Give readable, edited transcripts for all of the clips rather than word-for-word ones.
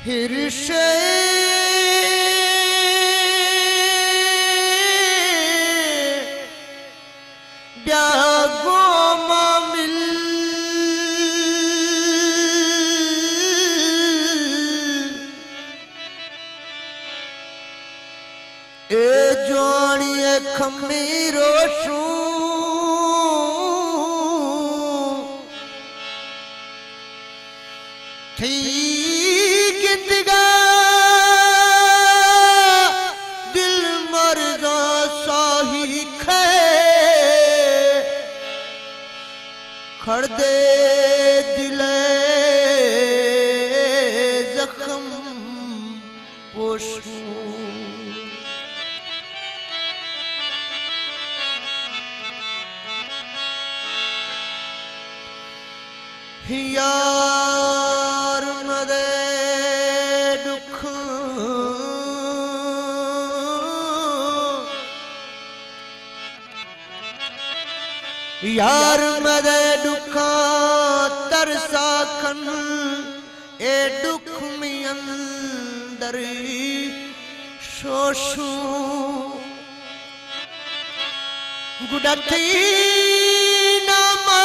हिरशे ब्यागो मामिल ए जोड़िए खमीरो शू थी गिंदगा दिल मर्दा साही खे खड़ दे दिले जख्म पोशू यार मदे दुख यार मदे दुखा तरसा खन ए दुख में अंदर शोशू गुडती नामा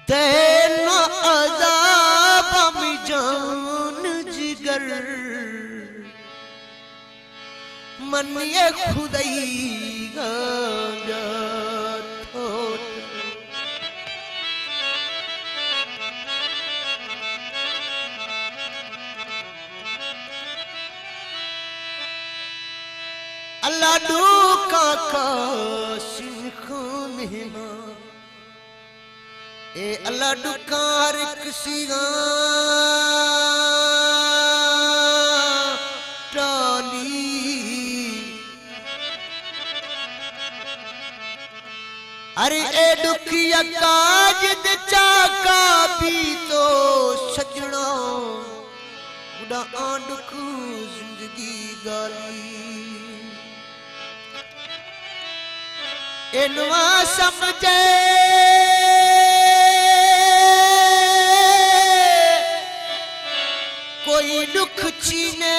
देना अज़ाब में जान जिगर मन ये खुदाई गाया अल्लाह दू काका सिखो मेहमा ए अल्लाह दुकार किसीगा टाली अरे ए दुखिया काज दे चाका भी तो सजना उड़ा दुख जिंदगी गाली इनवा समझे कोई दुख छीने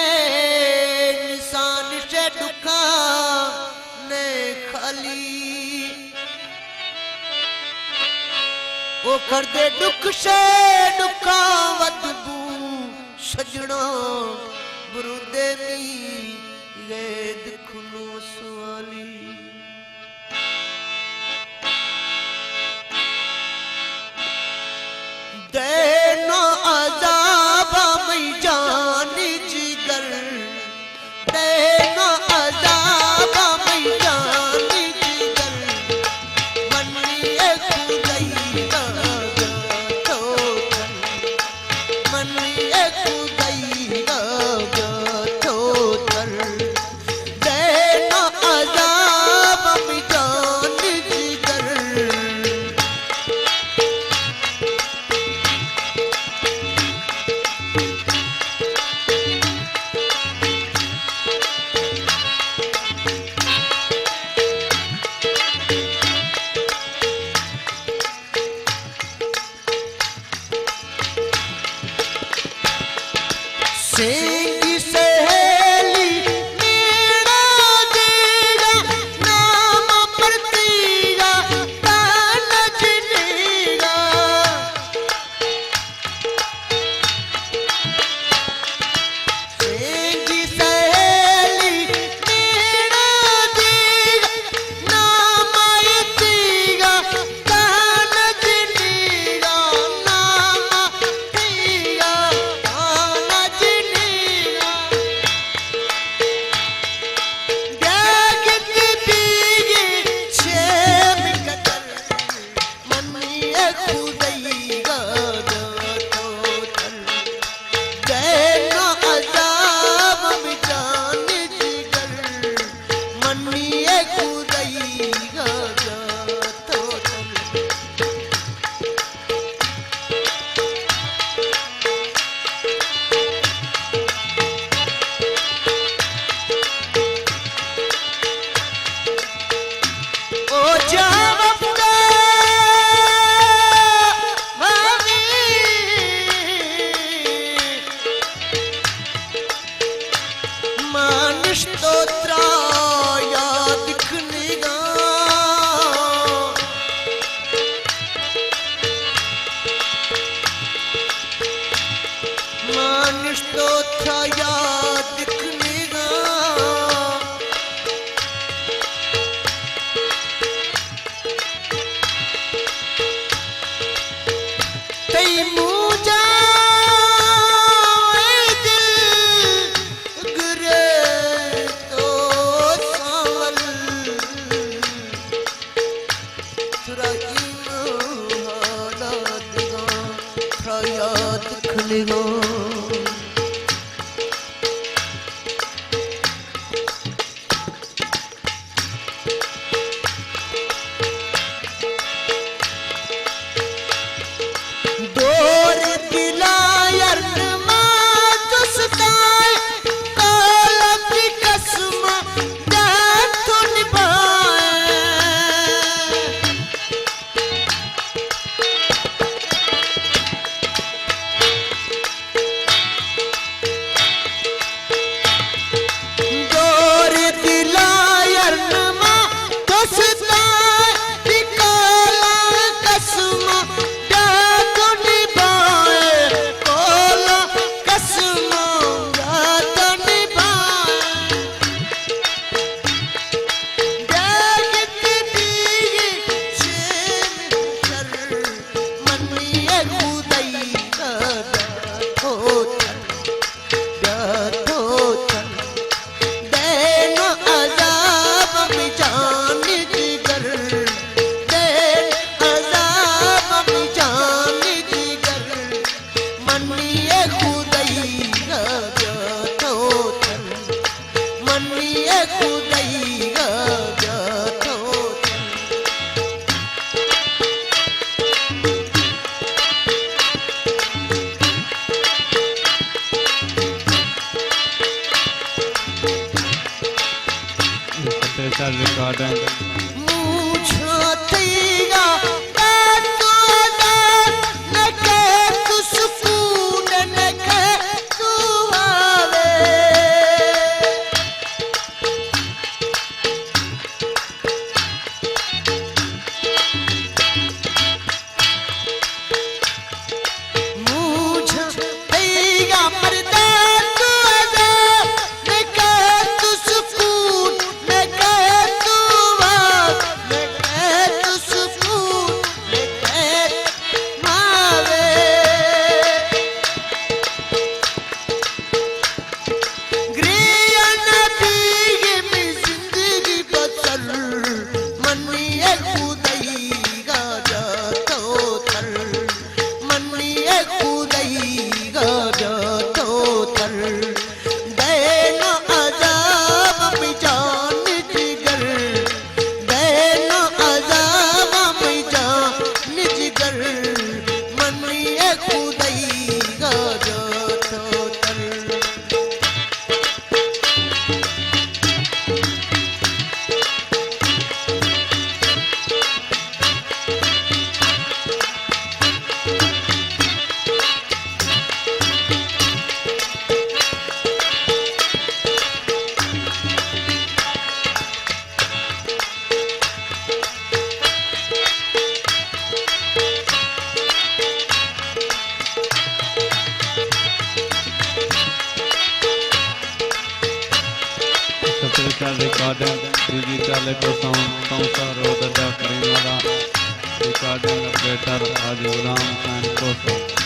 इंसान से दुखा ने खाली वो कर दे दुख से दुखा वदबू सजना बुरुदे मी ये दुख नो सवाली देना अज़ाब में जान जिगर देना अज़ाब में जान जिगर मन ये खुदाई गाया तो मन ये खुदाई गाया तो देना अज़ाब में जान जिगर सेंगी सहेली मेरा देगा नाम परतीगा ताना जिनेगा सेंगी सहेली मेरा देगा नाम आयतीगा ताना जिनेगा नाम तीगा ताना खुदाई गा जा तो रिश्तो था याद दिखने का तई मुझा recording digital sound Kausar Rodada Primara recording operator Ajuram and Koso.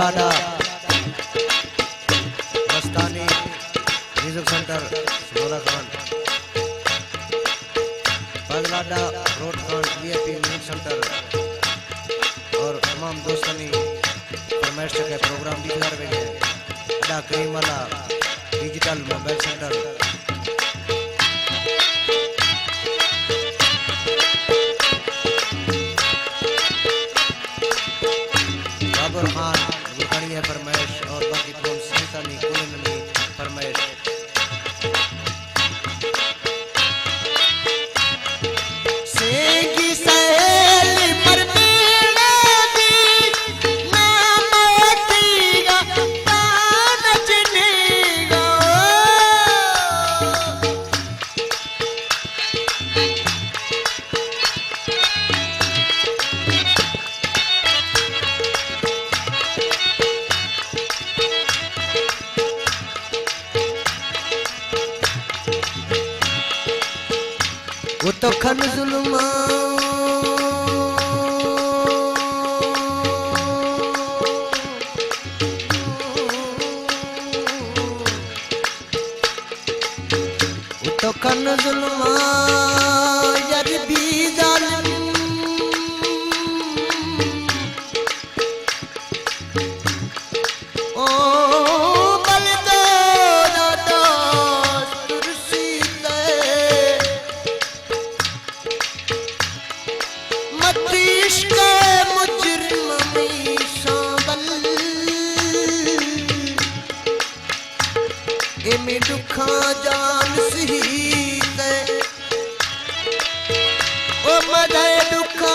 फजलाडा मस्तानी म्यूजिक सेंटर सोना खान फजलाडा road Khan VIP music center और तमाम दोस्तनी फरमाइश के प्रोग्राम भी कर रहे हैं अदा करीम वाला digital mobile center Babar Khan गुलखड़िया फरमाइश और बाकी कौन सीतानी कुलनी फरमाइश सेगी सहेली पर मेरा दी नाम तीगा नचनेगा वो तो खन जुल्मा वो तो खन जुल्मा यार भी जालिम ओ बलदो दादा तुरसी ते मतीश के मुजरिम में शामिल ए में दुखा जान सही ते ओ मदे दुखा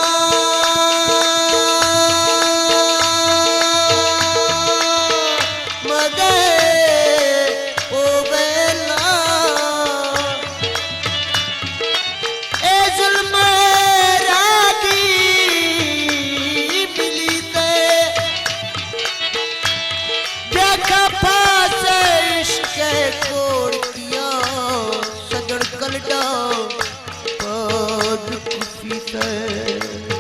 मदे ओ बेला ए जुल्म सजन कलडा पद खुशी से